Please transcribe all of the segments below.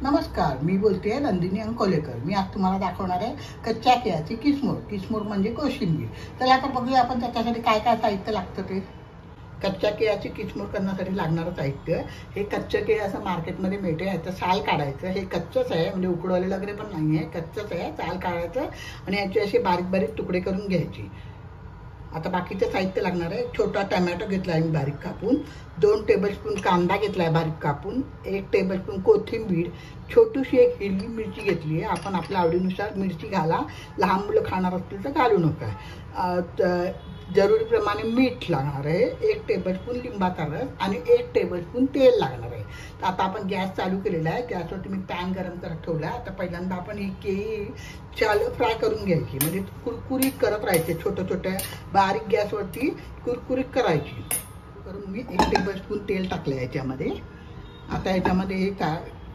नमस्कार, मी बोलते नंदिनी अंकोलेकर। मी आज तुम्हाला दाखवणार आहे कच्च्या केळ्याची किसमूर। किसमूर म्हणजे कोशिंबीर। चला आता बघूया आपण त्याच्यासाठी काय काय साहित्य लागतं ते। कच्च्या केळ्याची किसमूर करण्यासाठी लागणारं साहित्य हे कच्चं केळं असं मार्केटमध्ये मिळते। याचं साल काढायचं, हे कच्चंच आहे म्हणजे उकडवलेलं वगैरे पण नाही आहे, कच्चंच आहे। साल काढायचं आणि याचे असे बारीक बारीक तुकडे करून घ्यायचे। आता बाकीचं साहित्य लागणार आहे। छोटा टोमॅटो घेतला आहे मी बारीक कापून, 2 टेबलस्पून कांदा घेतला आहे बारीक कापून, 1 टेबलस्पून कोथिंबीर, छोटीशी एक हिरवी मिरची घेतली आहे। आपण आपल्या आवडीनुसार मिरची घाला, लहान मुलं खाणार असतील तर घालू नका। जरुरीप्रमाणे मीठ लागणार आहे, 1 टेबलस्पून लिंबाचा रस आणि 1 टेबलस्पून तेल लागणार आहे। तर आता आपण गॅस चालू केलेला आहे। गॅसवरती मी पॅन गरम करत ठेवला आहे। आता पहिल्यांदा आपण ही केळी शॅलो फ्राय करून घ्यायची, म्हणजे कुरकुरीत करत राहायचे। छोट्या छोट्या बारीक गॅसवरती कुरकुरीत करायची करून मी 1 टेबलस्पून तेल टाकलं याच्यामध्ये। आता याच्यामध्ये हे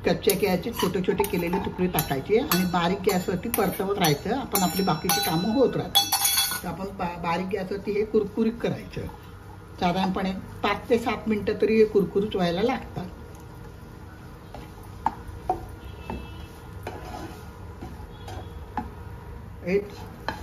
कच्च्या केळ्याचे छोटे छोटे केलेले तुकडे टाकायचे आणि बारीक गॅसवरती परतवत राहायचं। आपण आपली बाकीची कामं होत राहतात। तर आपण बारीक गॅसवरती हे कुरकुरीत करायचं। साधारणपणे 5 ते 7 मिनिटं तरी हे कुरकुरीत व्हायला लागतात। हे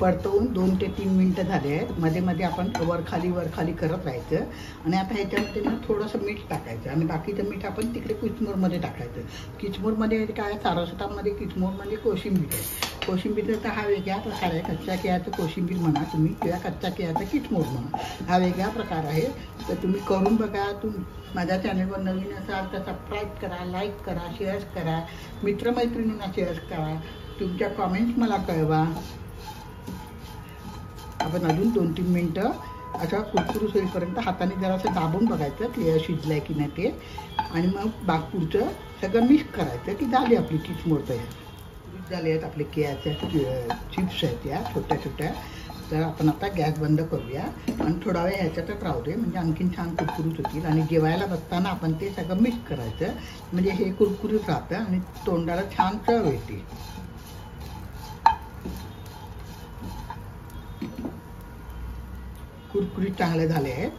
परतवून 2 ते 3 मिनिटं झाले आहेत। मध्ये मध्ये आपण वरखाली करत राहायचं आणि आता ह्याच्यामध्ये ना थोडंसं मीठ टाकायचं आणि बाकीचं मीठ आपण तिकडे किसमूरमध्ये टाकायचं। किसमूरमध्ये काय सारस्वतामध्ये किसमूर म्हणजे कोशिंबीर आहे। कोशिंबीरचा हा वेगळा प्रकार आहे। कच्च्या केळ्याचं कोशिंबीर म्हणा तुम्ही किंवा कच्च्या केळ्याचं किसमूर म्हणा, हा वेगळा प्रकार आहे। तर तुम्ही करून बघा। माझ्या चॅनलवर नवीन असाल तर सबस्क्राईब करा, लाईक करा, शेअर करा, मित्रमैत्रिणींना शेअर करा, तुमच्या कॉमेंट्स मला कळवा। आपण अजून 2-3 मिनिटं अशा कुरकुरीत होईपर्यंत हाताने जरासं दाबून बघायचं केळं शिजलंय की नाही ते, आणि मग पुढचं सगळं मिक्स करायचं की झाली आपली किसमूर तयार झाली आहेत। आपले केळ्याच्या चिप्स आहेत या छोट्या छोट्या। तर आपण आता गॅस बंद करूया आणि थोडा वेळ ह्याच्यातच राहू दे, म्हणजे आणखीन छान कुरकुरीत होतील। आणि जेवायला बसताना आपण ते सगळं मिक्स करायचं, म्हणजे हे कुरकुरीत राहतं आणि तोंडाला छान चव येते। कुरकुरीत चांगले झाले आहेत।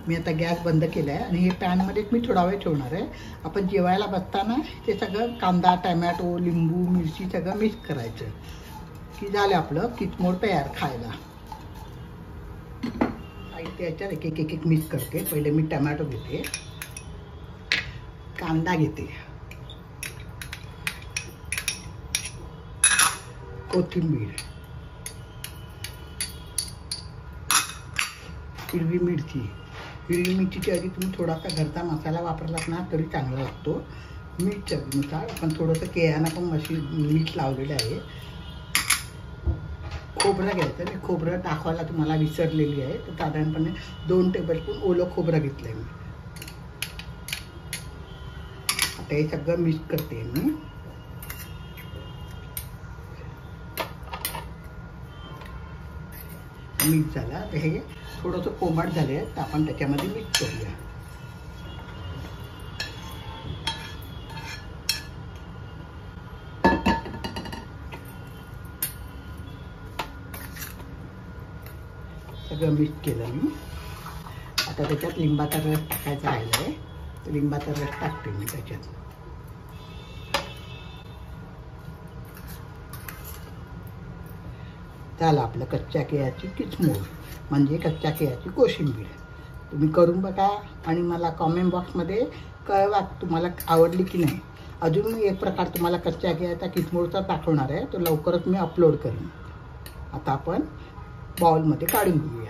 मी आता गॅस बंद केला आहे आणि हे पॅनमध्येच मी थोडा वेळ ठेवणार आहे। आपण जेवायला बसताना ते सगळं कांदा, टोमॅटो, लिंबू, मिरची सगळं मिक्स करायचं की झालं आपलं किसमूर तयार खायला। साहित्य याच्यात एक एक मिक्स करते। पहिले मी टोमॅटो घेते, कांदा घेते, कोथिंबीर, हिरवी मिरची। हिरवी मिरचीच्या आधी तुम्ही थोडासा घरचा मसाला वापरलात ना तरी चांगला लागतो। मीठ चवीनुसार, आपण थोडंसं केळ्यांना पण मीठ लावलेलं आहे। खोबरं घ्यायचं, मी खोबरं दाखवायला तुम्हाला विसरलेली आहे। तर साधारणपणे 2 टेबलस्पून ओलं खोबरं घेतलं आहे मी। आता हे सगळं मिक्स करते मी। मिक्स झालं तर हे थोडंसं कोमट झाले तर आपण त्याच्यामध्ये मिक्स करूया। सगळं मिक्स केलं मी। आता त्याच्यात लिंबाचा रस टाकायचा राहिला आहे, तर लिंबाचा रस टाकते मी त्याच्यात। झालं आपलं कच्च्या केळ्याची किसमूर म्हणजे कच्च्या केळ्याची कोशिंबीर। तुम्ही करून बघा आणि मला कॉमेंट बॉक्समध्ये कळवा तुम्हाला आवडली की नाही। अजून मी एक प्रकार तुम्हाला कच्च्या केळ्याचा किसमूरचा दाखवणार आहे, तो लवकरच मी अपलोड करेन। आता आपण बाउलमध्ये काढून घेऊया।